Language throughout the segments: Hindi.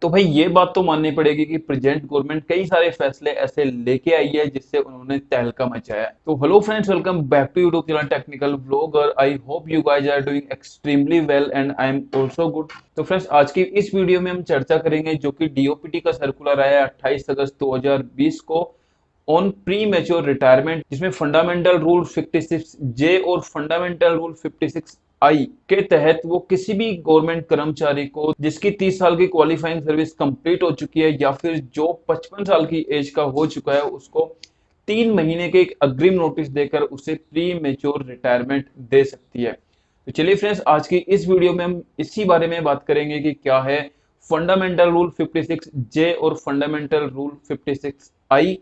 तो भाई ये बात तो माननी पड़ेगी कि प्रेजेंट गवर्नमेंट कई सारे फैसले ऐसे लेके आई है जिससे उन्होंने तहलका मचाया है। तो hello friends, welcome back to YouTube channel technical vlogger. I hope you guys are doing extremely well and I am also good. तो फ्रेंड्स, आज की इस वीडियो में हम चर्चा करेंगे जो कि डीओपीटी का सर्कुलर आया है 28 अगस्त 2020 को ऑन प्री मेच्योर रिटायरमेंट, जिसमें फंडामेंटल रूल 56 जे और फंडामेंटल रूल 56 आई के तहत वो किसी भी गवर्नमेंट कर्मचारी को जिसकी 30 साल की क्वालिफाइंग सर्विस कंप्लीट हो चुकी है या फिर जो 55 साल की एज का हो चुका है, उसको 3 महीने के एक अग्रिम नोटिस देकर उसे प्री मेच्योर रिटायरमेंट दे सकती है। तो चलिए फ्रेंड्स, आज की इस वीडियो में हम इसी बारे में बात करेंगे कि क्या है फंडामेंटल रूल 56 जे और फंडामेंटल रूल 56 आई,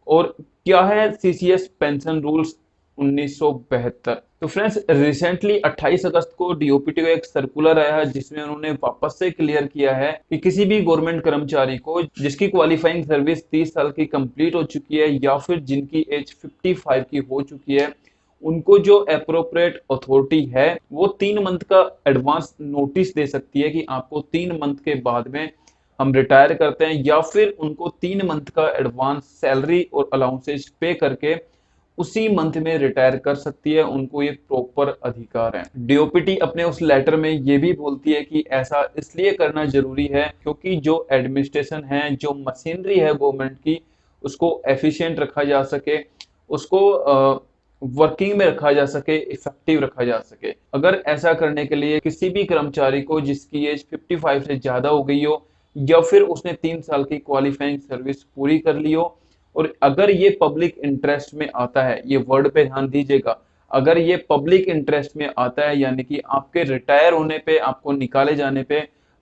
और क्या है सीसीएस पेंशन रूल्स 1972। तो फ्रेंड्स, रिसेंटली 28 अगस्त को डीओपीटी का एक सर्कुलर आया है जिसमें उन्होंने वापस से क्लियर किया है कि किसी भी गवर्नमेंट कर्मचारी को जिसकी क्वालिफाइंग सर्विस 30 साल की कंप्लीट हो चुकी है या फिर जिनकी एज 55 की हो चुकी है, उनको जो अप्रोप्रिएट अथॉरिटी है वो 3 मंथ का एडवांस नोटिस दे सकती है कि आपको 3 मंथ के बाद में हम रिटायर करते हैं, या फिर उनको 3 मंथ का एडवांस सैलरी और अलाउंसेस पे करके उसी मंथ में रिटायर कर सकती है। उनको ये प्रॉपर अधिकार है। डीओपीटी अपने उस लेटर में ये भी बोलती है कि ऐसा इसलिए करना जरूरी है क्योंकि जो एडमिनिस्ट्रेशन है, जो मशीनरी है गवर्नमेंट की, उसको एफिशिएंट रखा जा सके, उसको वर्किंग में रखा जा सके, इफेक्टिव रखा जा सके। अगर ऐसा करने के लिए किसी भी कर्मचारी को जिसकी एज 55 से ज्यादा हो गई हो या फिर उसने 3 साल की क्वालिफाइंग सर्विस पूरी कर ली हो, और अगर ये पब्लिक इंटरेस्ट में आता है, ये वर्ड पे ध्यान दीजिएगा, अगर ये पब्लिक इंटरेस्ट में आता है यानी कि आपके रिटायर होने पे, आपको निकाले जाने पे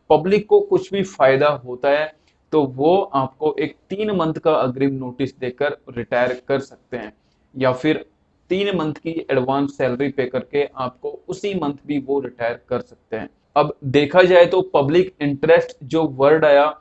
पब्लिक को कुछ भी फायदा होता है, तो वो आपको एक 3 मंथ का अग्रिम नोटिस देकर रिटायर कर सकते हैं, या फिर 3 मंथ की एडवांस सैलरी पे करके आपको उसी मंथ भी वो रिटायर कर सकते हैं। अब देखा जाए तो पब्लिक इंटरेस्ट जो वर्ड आया,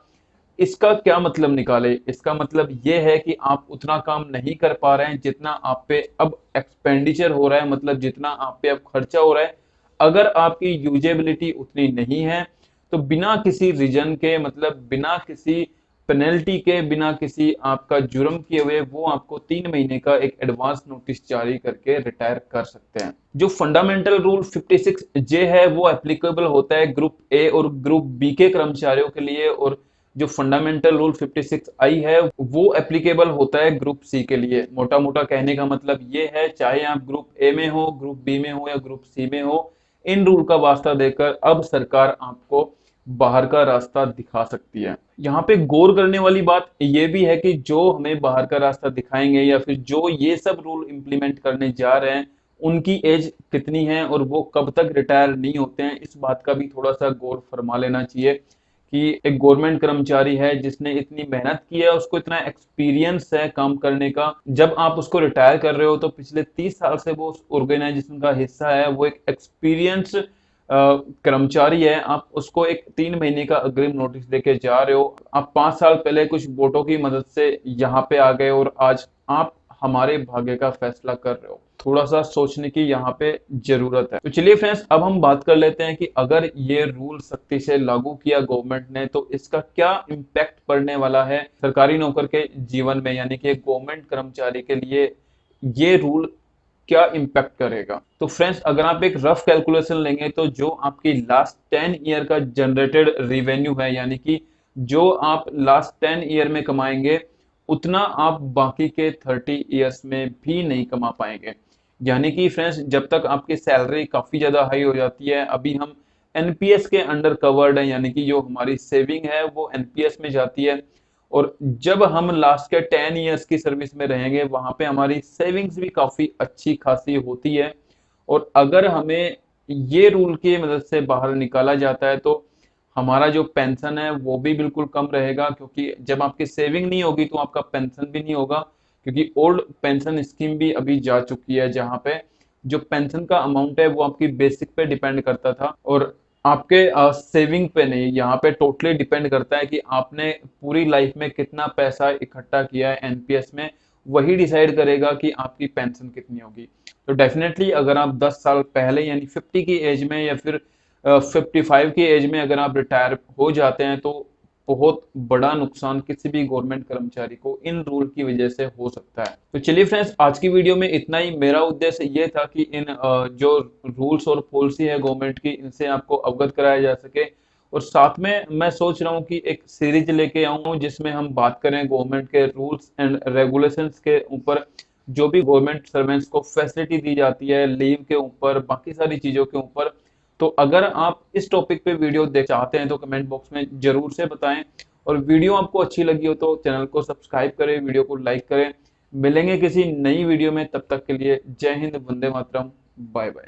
इसका क्या मतलब निकाले? इसका मतलब ये है कि आप उतना काम नहीं कर पा रहे हैं जितना आप पे अब एक्सपेंडिचर हो रहा है, मतलब जितना आप पे अब खर्चा हो रहा है। अगर आपकी यूजेबिलिटी उतनी नहीं है तो बिना किसी रीजन के, मतलब बिना किसी पेनल्टी के, बिना किसी आपका जुर्म किए हुए, वो आपको 3 महीने का एक एडवांस नोटिस जारी करके रिटायर कर सकते हैं। जो फंडामेंटल रूल 56 जे है वो एप्लीकेबल होता है ग्रुप ए और ग्रुप बी के कर्मचारियों के लिए, और जो फंडामेंटल रूल 56 आई है वो एप्लीकेबल होता है ग्रुप सी के लिए। मोटा मोटा कहने का मतलब ये है, चाहे आप ग्रुप ए में हो, ग्रुप बी में हो या ग्रुप सी में हो, इन रूल का वास्ता देकर अब सरकार आपको बाहर का रास्ता दिखा सकती है। यहाँ पे गौर करने वाली बात ये भी है कि जो हमें बाहर का रास्ता दिखाएंगे या फिर जो ये सब रूल इंप्लीमेंट करने जा रहे हैं, उनकी एज कितनी है और वो कब तक रिटायर नहीं होते हैं, इस बात का भी थोड़ा सा गौर फरमा लेना चाहिए कि एक गवर्नमेंट कर्मचारी है जिसने इतनी मेहनत की है, उसको इतना एक्सपीरियंस है काम करने का, जब आप उसको रिटायर कर रहे हो तो पिछले 30 साल से वो उस ऑर्गेनाइजेशन का हिस्सा है, वो एक एक्सपीरियंस कर्मचारी है। आप उसको एक 3 महीने का अग्रिम नोटिस देके जा रहे हो। आप 5 साल पहले कुछ वोटों की मदद से यहाँ पे आ गए और आज आप हमारे भाग्य का फैसला कर रहे हो। थोड़ा सा सोचने की यहाँ पे जरूरत है। तो चलिए फ्रेंड्स, अब हम बात कर लेते हैं कि अगर ये रूल सख्ती से लागू किया गवर्नमेंट ने तो इसका क्या इम्पैक्ट पड़ने वाला है सरकारी नौकर के जीवन में, यानी कि गवर्नमेंट कर्मचारी के लिए ये रूल क्या इम्पैक्ट करेगा। तो फ्रेंड्स, अगर आप एक रफ कैलकुलेशन लेंगे तो जो आपकी लास्ट 10 ईयर का जनरेटेड रिवेन्यू है, यानी कि जो आप लास्ट 10 ईयर में कमाएंगे, उतना आप बाकी के 30 ईयर्स में भी नहीं कमा पाएंगे। यानी कि फ्रेंड्स, जब तक आपकी सैलरी काफी ज्यादा हाई हो जाती है, अभी हम एनपीएस के अंडर कवर्ड है, यानी कि जो हमारी सेविंग है वो एनपीएस में जाती है, और जब हम लास्ट के 10 ईयर्स की सर्विस में रहेंगे वहां पे हमारी सेविंग्स भी काफी अच्छी खासी होती है। और अगर हमें ये रूल की मदद से बाहर निकाला जाता है तो हमारा जो पेंशन है वो भी बिल्कुल कम रहेगा, क्योंकि जब आपकी सेविंग नहीं होगी तो आपका पेंशन भी नहीं होगा, क्योंकि ओल्ड पेंशन स्कीम भी अभी जा चुकी है जहां पे जो पेंशन का अमाउंट है वो आपकी बेसिक पे डिपेंड करता था और आपके सेविंग पे नहीं। यहाँ पे टोटली डिपेंड करता है कि आपने पूरी लाइफ में कितना पैसा इकट्ठा किया है एनपीएस में, वही डिसाइड करेगा कि आपकी पेंशन कितनी होगी। तो डेफिनेटली अगर आप 10 साल पहले यानी 50 की एज में या फिर 55 की एज में अगर आप रिटायर हो जाते हैं तो बहुत बड़ा नुकसान किसी भी गवर्नमेंट कर्मचारी को इन रूल की वजह से हो सकता है। तो चलिए फ्रेंड्स, आज की वीडियो में इतना ही। मेरा उद्देश्य ये था कि इन जो रूल्स और पॉलिसी है गवर्नमेंट की, इनसे आपको अवगत कराया जा सके। और साथ में मैं सोच रहा हूँ कि एक सीरीज लेके आऊँ जिसमें हम बात करें गवर्नमेंट के रूल्स एंड रेगुलेशंस के ऊपर, जो भी गवर्नमेंट सर्वेंट्स को फैसिलिटी दी जाती है लीव के ऊपर, बाकी सारी चीजों के ऊपर। तो अगर आप इस टॉपिक पे वीडियो देख चाहते हैं तो कमेंट बॉक्स में जरूर से बताएं। और वीडियो आपको अच्छी लगी हो तो चैनल को सब्सक्राइब करें, वीडियो को लाइक करें। मिलेंगे किसी नई वीडियो में, तब तक के लिए जय हिंद, वंदे मातरम, बाय बाय।